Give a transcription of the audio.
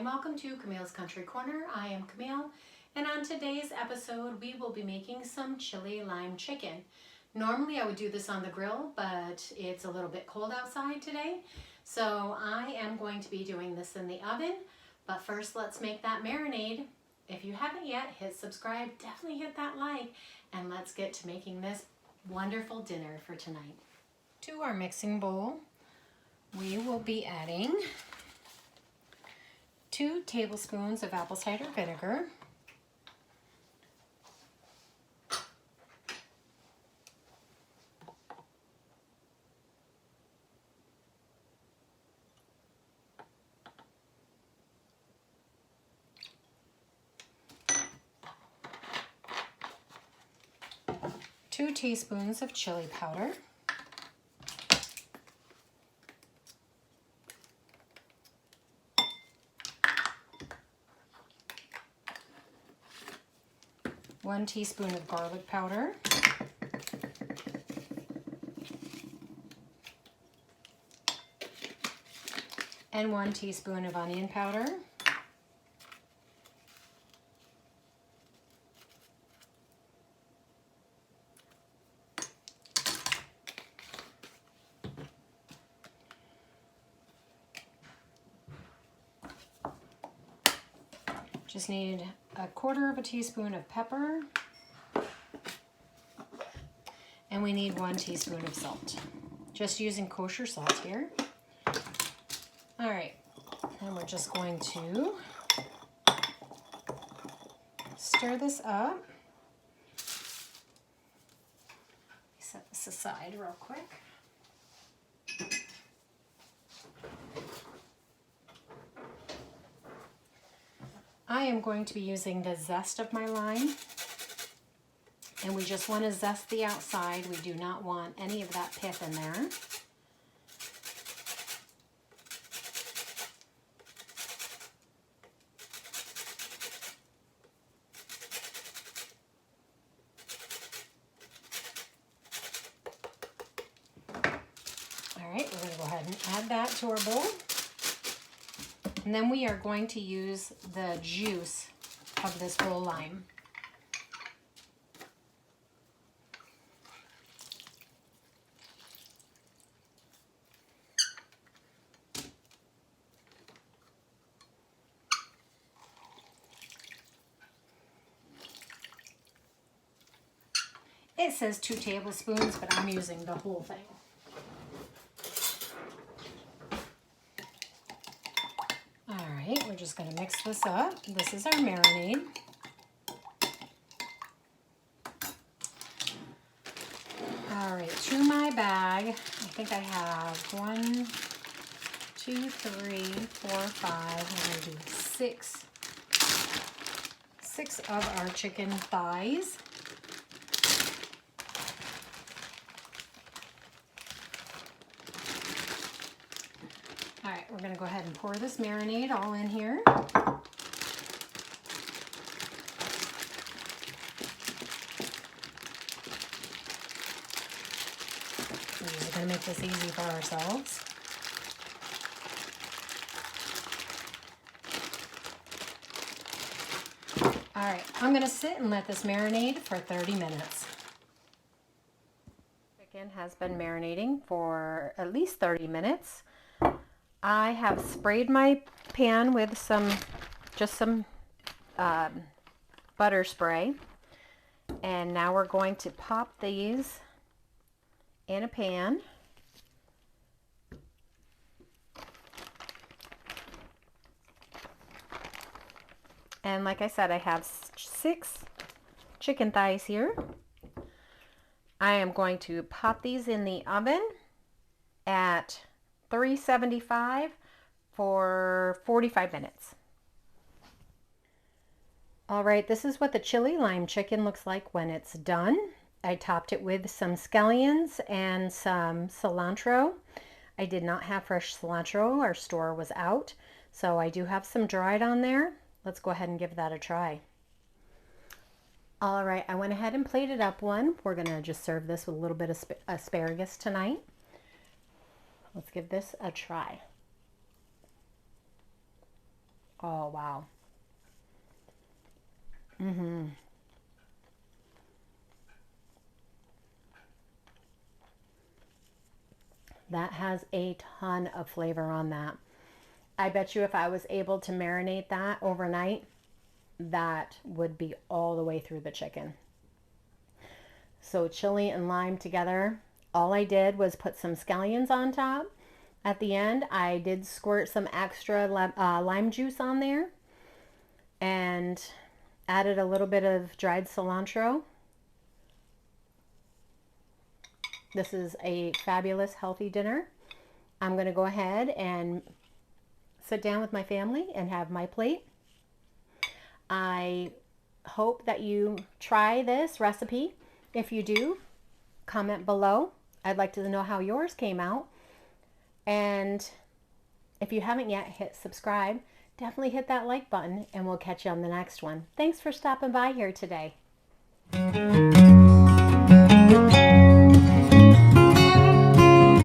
and welcome to Camille's Country Corner. I am Camille, and on today's episode we will be making some chili lime chicken. Normally I would do this on the grill, but it's a little bit cold outside today, so I am going to be doing this in the oven. But first, let's make that marinade. If you haven't yet, hit subscribe, definitely hit that like, and let's get to making this wonderful dinner for tonight. To our mixing bowl, we will be adding 2 tablespoons of apple cider vinegar, 2 teaspoons of chili powder, 1 teaspoon of garlic powder, and 1 teaspoon of onion powder, just need 1/4 teaspoon of pepper, and we need 1 teaspoon of salt. Just using kosher salt here. All right, and we're just going to stir this up. Set this aside real quick. I am going to be using the zest of my lime, and we just want to zest the outside. We do not want any of that pith in there. All right, we're going to go ahead and add that to our bowl. And then we are going to use the juice of this whole lime. It says 2 tablespoons, but I'm using the whole thing. We're just going to mix this up. This is our marinade. All right, to my bag, I think I have 1, 2, 3, 4, 5. I'm going to do 6 of our chicken thighs. All right, we're going to go ahead and pour this marinade all in here. We're going to make this easy for ourselves. All right, I'm going to sit and let this marinate for 30 minutes. Chicken has been marinating for at least 30 minutes. I have sprayed my pan with just some butter spray, and now we're going to pop these in a pan. And like I said, I have 6 chicken thighs here. I am going to pop these in the oven at 375 for 45 minutes. All right, this is what the chili lime chicken looks like when it's done. I topped it with some scallions and some cilantro. I did not have fresh cilantro. Our store was out, so I do have some dried on there. Let's go ahead and give that a try. All right, I went ahead and plated up one. We're gonna just serve this with a little bit of asparagus tonight. Let's give this a try. Oh, wow. That has a ton of flavor on that. I bet you if I was able to marinate that overnight, that would be all the way through the chicken. So chili and lime together. All I did was put some scallions on top. At the end, I did squirt some extra lime juice on there and added a little bit of dried cilantro. This is a fabulous healthy dinner. I'm going to go ahead and sit down with my family and have my plate. I hope that you try this recipe. If you do, comment below. I'd like to know how yours came out. And if you haven't yet hit subscribe, definitely hit that like button and we'll catch you on the next one. Thanks for stopping by here today.